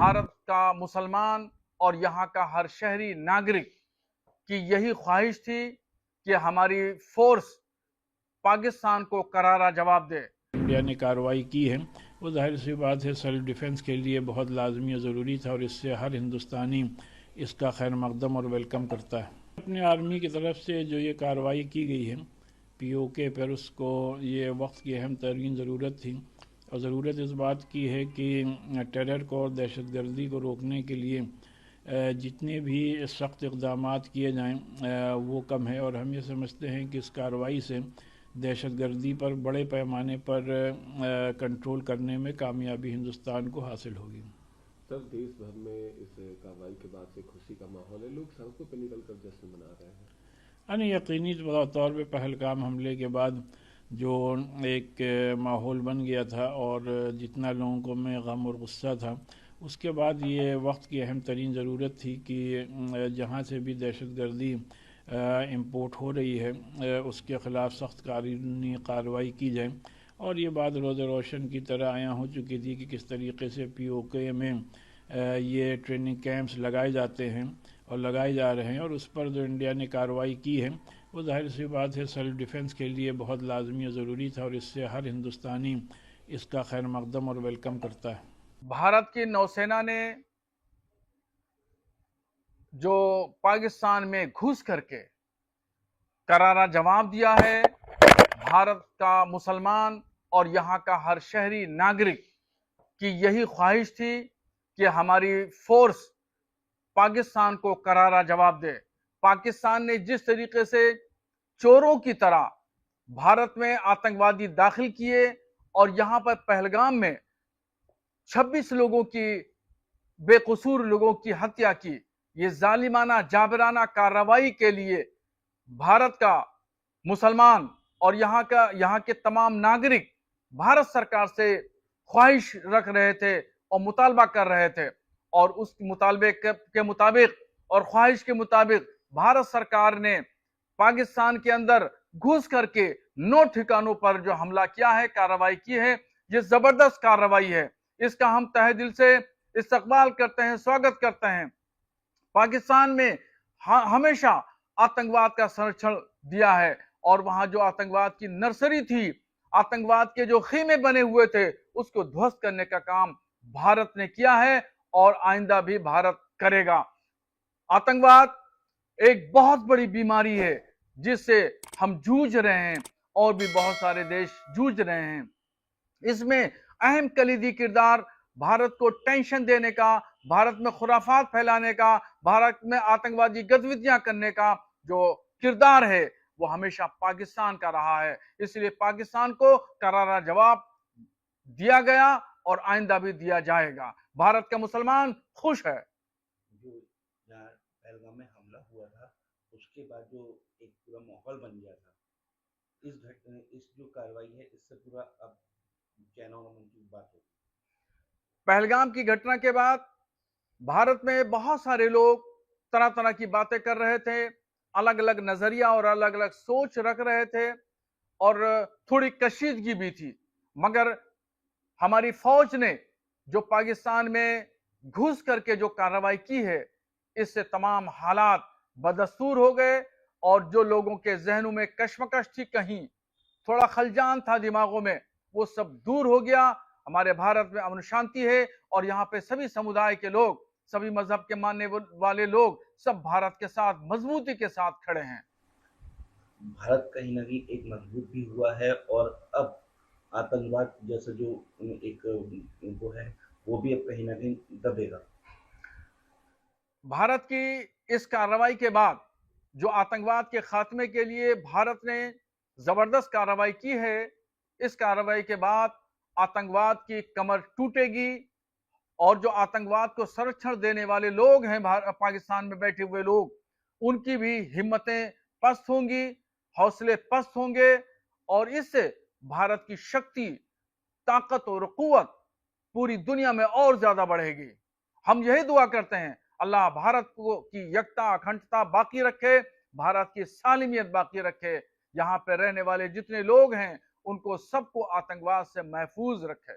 भारत का मुसलमान और यहाँ का हर शहरी नागरिक की यही ख्वाहिश थी कि हमारी फोर्स पाकिस्तान को करारा जवाब दे। इंडिया ने कार्रवाई की है वो जाहिर सी बात है सेल्फ डिफेंस के लिए बहुत लाजमी और ज़रूरी था, और इससे हर हिंदुस्तानी इसका खैर मकदम और वेलकम करता है। अपनी आर्मी की तरफ से जो ये कार्रवाई की गई है POK पर, उसको ये वक्त की अहम तरीन ज़रूरत थी, और ज़रूरत इस बात की है कि टेरर को और दहशत गर्दी को रोकने के लिए जितने भी सख्त इक़दाम किए जाएँ वो कम है, और हम ये समझते हैं कि इस कार्रवाई से दहशतगर्दी पर बड़े पैमाने पर कंट्रोल करने में कामयाबी हिंदुस्तान को हासिल होगी। सर, देश भर में इस कार्रवाई के बाद से खुशी का माहौल है, लोग सड़कों पर निकल कर जश्न मना रहे हैं। यानी यकीनी तौर पे पहलगाम हमले के बाद जो एक माहौल बन गया था और जितना लोगों को में गम और गुस्सा था, उसके बाद ये वक्त की अहम तरीन ज़रूरत थी कि जहाँ से भी दहशतगर्दी इंपोर्ट हो रही है उसके ख़िलाफ़ सख्त कानूनी कार्रवाई की जाए। और ये बात रोज़ रोशन की तरह आया हो चुकी थी कि किस तरीके से POK में ये ट्रेनिंग कैंप्स लगाए जाते हैं और लगाए जा रहे हैं, और उस पर जो इंडिया ने कार्रवाई की है वो जाहिर सी बात है सेल्फ डिफेंस के लिए बहुत लाजमी और ज़रूरी था, और इससे हर हिंदुस्तानी इसका खैर मकदम और वेलकम करता है। भारत की नौसेना ने जो पाकिस्तान में घुस करके करारा जवाब दिया है, भारत का मुसलमान और यहाँ का हर शहरी नागरिक की यही ख्वाहिश थी कि हमारी फोर्स पाकिस्तान को करारा जवाब दे। पाकिस्तान ने जिस तरीके से चोरों की तरह भारत में आतंकवादी दाखिल किए और यहाँ पर पहलगाम में 26 लोगों की, बेकसूर लोगों की हत्या की, ये जालिमाना जाबराना कार्रवाई के लिए भारत का मुसलमान और यहाँ के तमाम नागरिक भारत सरकार से ख्वाहिश रख रहे थे और मुतालबा कर रहे थे, और उस मुतालबे के मुताबिक और ख्वाहिश के मुताबिक भारत सरकार ने पाकिस्तान के अंदर घुस करके 9 ठिकानों पर जो हमला किया है, कार्रवाई की है। ये जबरदस्त कार्रवाई है, इसका हम तहे दिल से इस्तकबाल करते हैं, स्वागत करते हैं। पाकिस्तान में हमेशा आतंकवाद का संरक्षण दिया है, और वहां जो आतंकवाद की नर्सरी थी, आतंकवाद के जो खीमे बने हुए थे, उसको ध्वस्त करने का काम भारत ने किया है और आइंदा भी भारत करेगा। आतंकवाद एक बहुत बड़ी बीमारी है जिससे हम जूझ रहे हैं और भी बहुत सारे देश जूझ रहे हैं। इसमें अहम कलीदी किरदार भारत को टेंशन देने का, भारत में खुराफात फैलाने का, भारत में आतंकवादी गतिविधियां करने का जो किरदार है वो हमेशा पाकिस्तान का रहा है। इसलिए पाकिस्तान को करारा जवाब दिया गया और आइंदा भी दिया जाएगा। भारत का मुसलमान खुश है। जो जहाँ पहलगाम में हमला हुआ था उसके बाद जो एक पूरा माहौल बन गया था, इस जो कार्रवाई है इससे पूरा अब चैन और अमन की बात होगी। पहलगाम की घटना के बाद भारत में बहुत सारे लोग तरह तरह की बातें कर रहे थे, अलग अलग नजरिया और अलग अलग सोच रख रहे थे, और थोड़ी कशीदगी भी थी। मगर हमारी फौज ने जो पाकिस्तान में घुस करके जो कार्रवाई की है, इससे तमाम हालात बदस्तूर हो गए, और जो लोगों के जहनों में कश्मकश थी, कहीं थोड़ा खलजान था दिमागों में, वो सब दूर हो गया। हमारे भारत में अमन शांति है, और यहाँ पे सभी समुदाय के लोग, सभी मजहब के मानने वाले लोग सब भारत के साथ मजबूती के साथ खड़े हैं। भारत कहीं ना कहीं एक मजबूत भी हुआ है, और अब आतंकवाद जैसा जो एक वो है वो भी अब कहीं ना कहीं दबेगा। भारत की इस कार्रवाई के बाद जो आतंकवाद के खात्मे के लिए भारत ने जबरदस्त कार्रवाई की है, इस कार्रवाई के बाद आतंकवाद की कमर टूटेगी, और जो आतंकवाद को संरक्षण देने वाले लोग हैं पाकिस्तान में बैठे हुए लोग, उनकी भी हिम्मतें पस्त होंगी, हौसले पस्त होंगे, और इससे भारत की शक्ति, ताकत और कुव्वत पूरी दुनिया में और ज्यादा बढ़ेगी। हम यही दुआ करते हैं, अल्लाह भारत को की यकता अखंडता बाकी रखे, भारत की सालिमियत बाकी रखे, यहाँ पे रहने वाले जितने लोग हैं उनको सबको आतंकवाद से महफूज रखे।